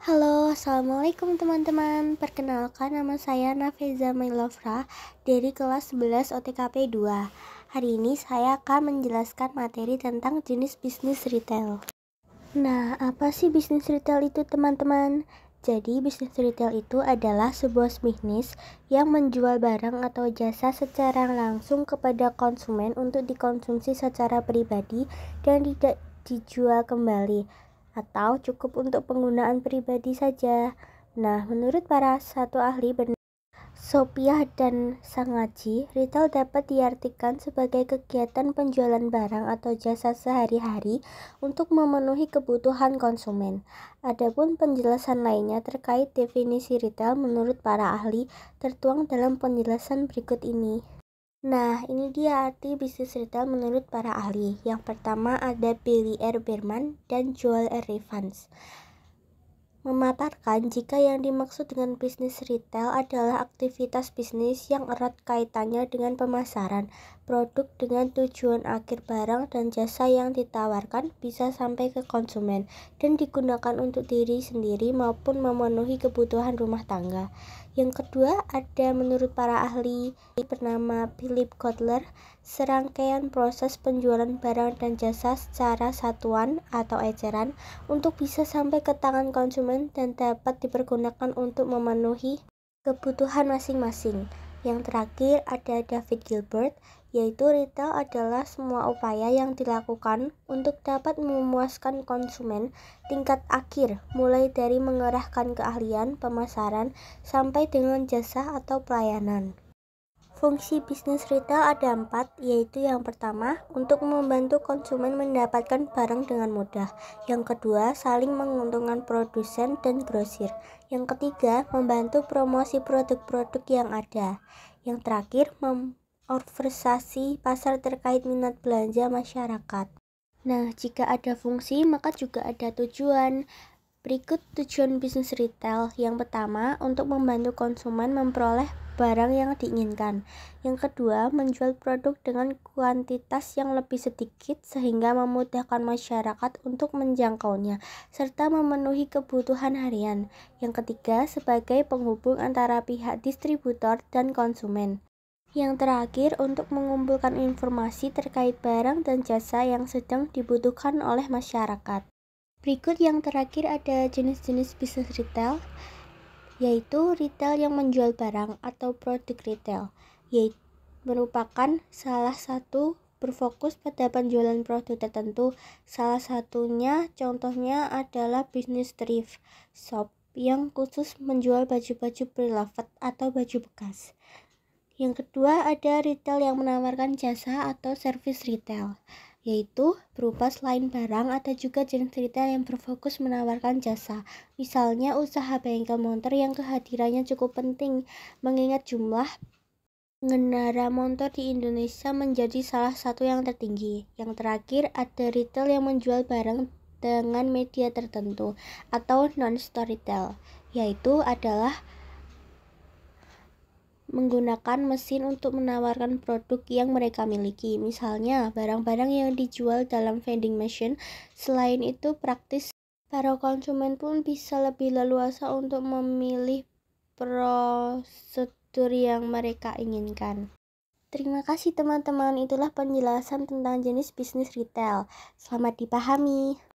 Halo, assalamualaikum teman-teman. Perkenalkan, nama saya Nafeza Mailovra dari kelas 11 OTKP 2. Hari ini saya akan menjelaskan materi tentang jenis bisnis retail. Nah, apa sih bisnis retail itu, teman-teman? Jadi, bisnis retail itu adalah sebuah bisnis yang menjual barang atau jasa secara langsung kepada konsumen untuk dikonsumsi secara pribadi dan tidak dijual kembali, atau cukup untuk penggunaan pribadi saja. Nah, menurut para satu ahli Sopiah dan Sangaji, retail dapat diartikan sebagai kegiatan penjualan barang atau jasa sehari-hari untuk memenuhi kebutuhan konsumen. Adapun penjelasan lainnya terkait definisi retail menurut para ahli tertuang dalam penjelasan berikut ini. Nah, ini dia arti bisnis retail menurut para ahli. Yang pertama ada Billy R. Berman dan Joel R. Evans. Memaparkan jika yang dimaksud dengan bisnis retail adalah aktivitas bisnis yang erat kaitannya dengan pemasaran produk dengan tujuan akhir barang dan jasa yang ditawarkan bisa sampai ke konsumen dan digunakan untuk diri sendiri maupun memenuhi kebutuhan rumah tangga. Yang kedua ada menurut para ahli bernama Philip Kotler, serangkaian proses penjualan barang dan jasa secara satuan atau eceran untuk bisa sampai ke tangan konsumen dan dapat dipergunakan untuk memenuhi kebutuhan masing-masing. Yang terakhir ada David Gilbert, yaitu retail adalah semua upaya yang dilakukan untuk dapat memuaskan konsumen tingkat akhir, mulai dari mengerahkan keahlian pemasaran sampai dengan jasa atau pelayanan. Fungsi bisnis retail ada 4, yaitu yang pertama, untuk membantu konsumen mendapatkan barang dengan mudah. Yang kedua, saling menguntungkan produsen dan grosir. Yang ketiga, membantu promosi produk-produk yang ada. Yang terakhir, mengobservasi pasar terkait minat belanja masyarakat. Nah, jika ada fungsi, maka juga ada tujuan. Berikut tujuan bisnis retail. Yang pertama, untuk membantu konsumen memperoleh barang yang diinginkan. Yang kedua, menjual produk dengan kuantitas yang lebih sedikit sehingga memudahkan masyarakat untuk menjangkaunya serta memenuhi kebutuhan harian. Yang ketiga, sebagai penghubung antara pihak distributor dan konsumen. Yang terakhir, untuk mengumpulkan informasi terkait barang dan jasa yang sedang dibutuhkan oleh masyarakat. Berikut yang terakhir ada jenis-jenis bisnis retail, yaitu retail yang menjual barang atau produk retail, yaitu merupakan salah satu berfokus pada penjualan produk tertentu. Salah satunya contohnya adalah bisnis thrift shop yang khusus menjual baju-baju pre-loved atau baju bekas. Yang kedua ada retail yang menawarkan jasa atau service retail, yaitu berupa selain barang ada juga jenis retail yang berfokus menawarkan jasa. Misalnya usaha bengkel motor yang kehadirannya cukup penting mengingat jumlah pengendara motor di Indonesia menjadi salah satu yang tertinggi. Yang terakhir ada retail yang menjual barang dengan media tertentu atau non-store retail, yaitu adalah menggunakan mesin untuk menawarkan produk yang mereka miliki, misalnya barang-barang yang dijual dalam vending machine. Selain itu praktis, para konsumen pun bisa lebih leluasa untuk memilih prosedur yang mereka inginkan. Terima kasih teman-teman, itulah penjelasan tentang jenis bisnis retail. Selamat dipahami.